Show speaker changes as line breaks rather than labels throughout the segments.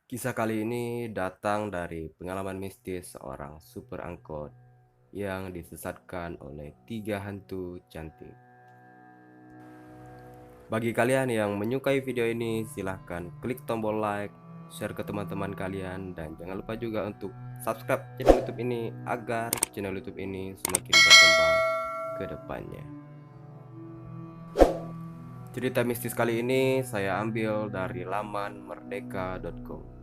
Kisah kali ini datang dari pengalaman mistis seorang supir angkot yang disesatkan oleh tiga hantu cantik. Bagi kalian yang menyukai video ini, silahkan klik tombol like, share ke teman-teman kalian, dan jangan lupa juga untuk subscribe channel YouTube ini agar channel YouTube ini semakin berkembang ke depannya. Cerita mistis kali ini saya ambil dari laman merdeka.com.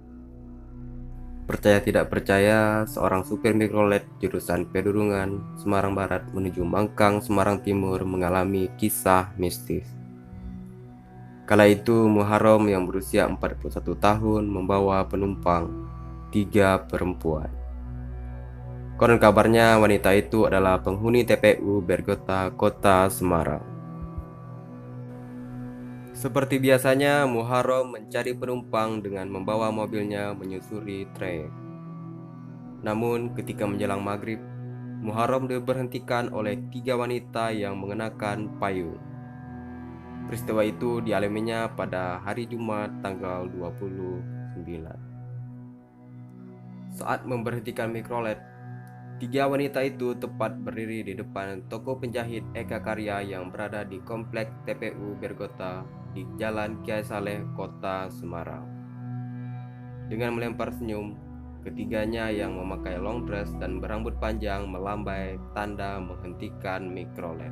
Percaya tidak percaya, seorang supir mikrolet jurusan Pedurungan, Semarang Barat menuju Mangkang, Semarang Timur mengalami kisah mistis. Kala itu Muharram yang berusia 41 tahun membawa penumpang 3 perempuan. Konon kabarnya wanita itu adalah penghuni TPU Bergota, Kota Semarang. Seperti biasanya, Muharram mencari penumpang dengan membawa mobilnya menyusuri trayek. Namun ketika menjelang maghrib, Muharram diberhentikan oleh 3 wanita yang mengenakan payung. Peristiwa itu dialaminya pada hari Jumat tanggal 29. Saat memberhentikan mikrolet, 3 wanita itu tepat berdiri di depan toko penjahit Eka Karya yang berada di komplek TPU Bergota di Jalan Kiai Saleh, Kota Semarang. Dengan melempar senyum, ketiganya yang memakai long dress dan berambut panjang melambai tanda menghentikan mikrolet.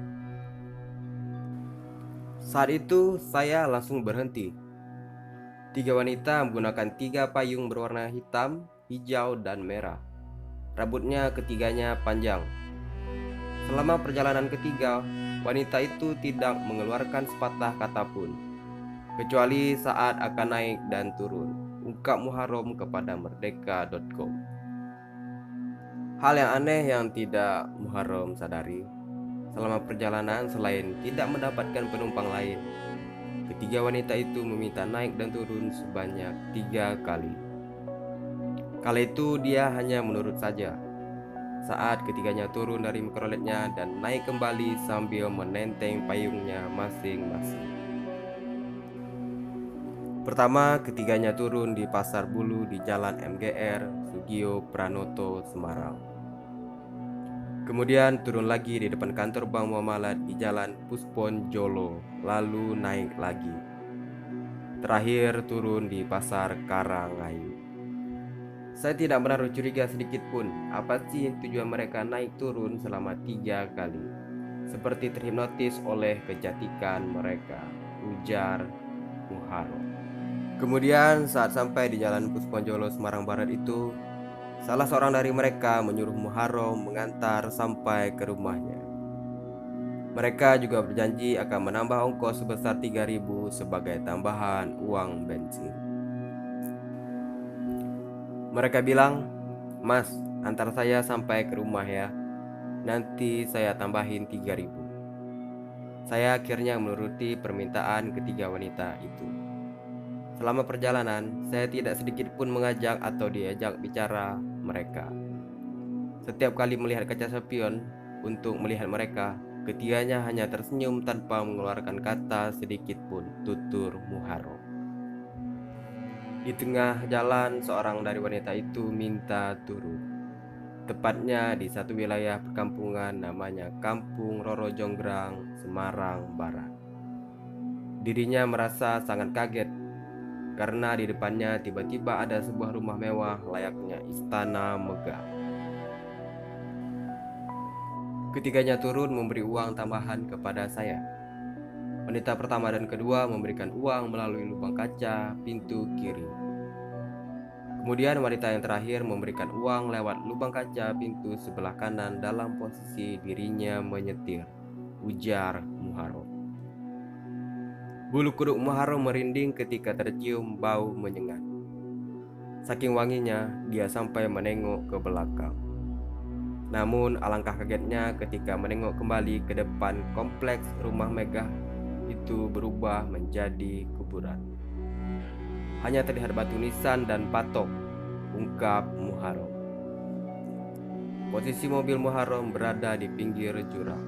Saat itu saya langsung berhenti. 3 wanita menggunakan 3 payung berwarna hitam, hijau, dan merah. Rambutnya ketiganya panjang. Selama perjalanan ketiga, wanita itu tidak mengeluarkan sepatah kata pun, kecuali saat akan naik dan turun, ungkap Muharram kepada merdeka.com. Hal yang aneh yang tidak Muharram sadari, selama perjalanan selain tidak mendapatkan penumpang lain, ketiga wanita itu meminta naik dan turun sebanyak 3 kali. Kala itu dia hanya menurut saja. Saat ketiganya turun dari mikroletnya dan naik kembali sambil menenteng payungnya masing-masing. Pertama, ketiganya turun di Pasar Bulu di Jalan MGR Sugio Pranoto, Semarang. Kemudian turun lagi di depan kantor Bank Muamalat di Jalan Puspon Jolo, lalu naik lagi. Terakhir turun di Pasar Karangayu. Saya tidak menaruh curiga sedikit pun. Apa sih tujuan mereka naik turun selama 3 kali? Seperti terhipnotis oleh kecantikan mereka, ujar Muharram. Kemudian saat sampai di Jalan Pusponjolo Semarang Barat itu, salah seorang dari mereka menyuruh Muharram mengantar sampai ke rumahnya. Mereka juga berjanji akan menambah ongkos sebesar 3.000 sebagai tambahan uang bensin. Mereka bilang, "Mas, antar saya sampai ke rumah ya. Nanti saya tambahin 3.000." Saya akhirnya menuruti permintaan ketiga wanita itu. Selama perjalanan, saya tidak sedikit pun mengajak atau diajak bicara mereka. Setiap kali melihat kaca spion untuk melihat mereka, ketiganya hanya tersenyum tanpa mengeluarkan kata sedikit pun, tutur Muharram. Di tengah jalan, seorang dari wanita itu minta turun. Tepatnya di satu wilayah perkampungan namanya Kampung Roro Jonggrang, Semarang Barat. Dirinya merasa sangat kaget karena di depannya tiba-tiba ada sebuah rumah mewah layaknya istana megah. Ketiganya turun memberi uang tambahan kepada saya. Wanita pertama dan kedua memberikan uang melalui lubang kaca pintu kiri. Kemudian wanita yang terakhir memberikan uang lewat lubang kaca pintu sebelah kanan dalam posisi dirinya menyetir, ujar Muharram. Bulu kuduk Muharram merinding ketika tercium bau menyengat. Saking wanginya, dia sampai menengok ke belakang. Namun alangkah kagetnya ketika menengok kembali ke depan kompleks rumah megah itu berubah menjadi kuburan. Hanya terlihat batu nisan dan patok, ungkap Muharram. Posisi mobil Muharram berada di pinggir jurang,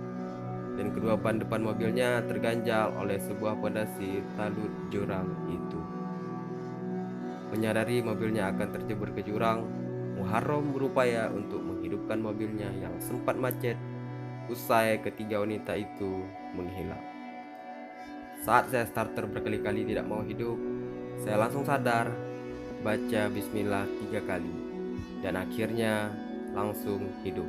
dan kedua ban depan mobilnya terganjal oleh sebuah pondasi talut jurang itu. Menyadari mobilnya akan terjebur ke jurang, Muharram berupaya untuk menghidupkan mobilnya yang sempat macet. Usai ketiga wanita itu menghilang. Saat saya starter berkali-kali tidak mau hidup, saya langsung sadar, baca bismillah 3 kali, dan akhirnya langsung hidup.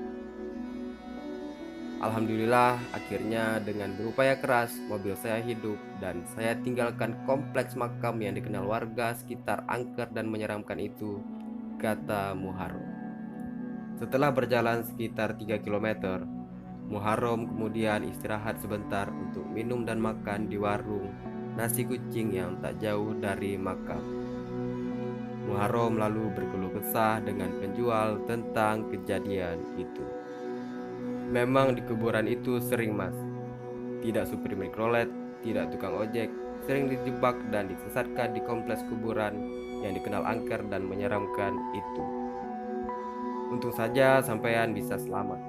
Alhamdulillah, akhirnya dengan berupaya keras mobil saya hidup dan saya tinggalkan kompleks makam yang dikenal warga sekitar angker dan menyeramkan itu, kata Muharram. Setelah berjalan sekitar 3 km, Muharram kemudian istirahat sebentar untuk minum dan makan di warung nasi kucing yang tak jauh dari makam. Muharram lalu berkeluh kesah dengan penjual tentang kejadian itu. Memang di kuburan itu sering, Mas. Tidak supir mikrolet, tidak tukang ojek, sering dijebak dan disesatkan di kompleks kuburan yang dikenal angker dan menyeramkan itu. Untung saja sampean bisa selamat.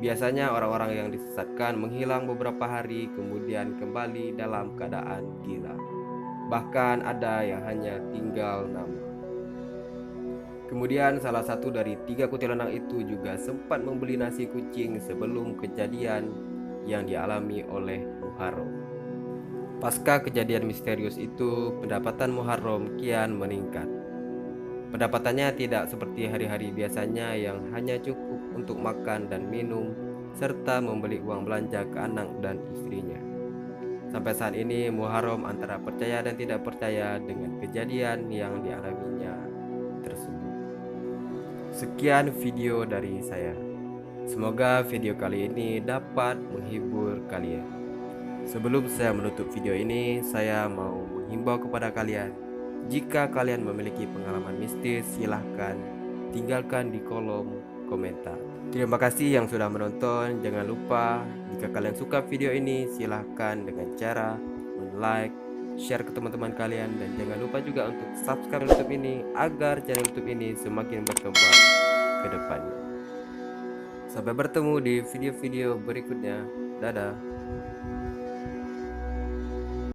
Biasanya orang-orang yang disesatkan menghilang beberapa hari kemudian kembali dalam keadaan gila. Bahkan ada yang hanya tinggal nama. Kemudian salah satu dari 3 kuntilanak itu juga sempat membeli nasi kucing sebelum kejadian yang dialami oleh Muharram. Pasca kejadian misterius itu, pendapatan Muharram kian meningkat. Pendapatannya tidak seperti hari-hari biasanya yang hanya cukup untuk makan dan minum, serta membeli uang belanja ke anak dan istrinya. Sampai saat ini Muharram antara percaya dan tidak percaya dengan kejadian yang dialaminya tersebut. Sekian video dari saya. Semoga video kali ini dapat menghibur kalian. Sebelum saya menutup video ini, saya mau menghimbau kepada kalian, jika kalian memiliki pengalaman mistis, silahkan tinggalkan di kolom komentar. Terima kasih yang sudah menonton. Jangan lupa jika kalian suka video ini, silahkan dengan cara like, share ke teman-teman kalian, dan jangan lupa juga untuk subscribe YouTube ini agar channel YouTube ini semakin berkembang ke depannya. Sampai bertemu di video-video berikutnya. Dadah.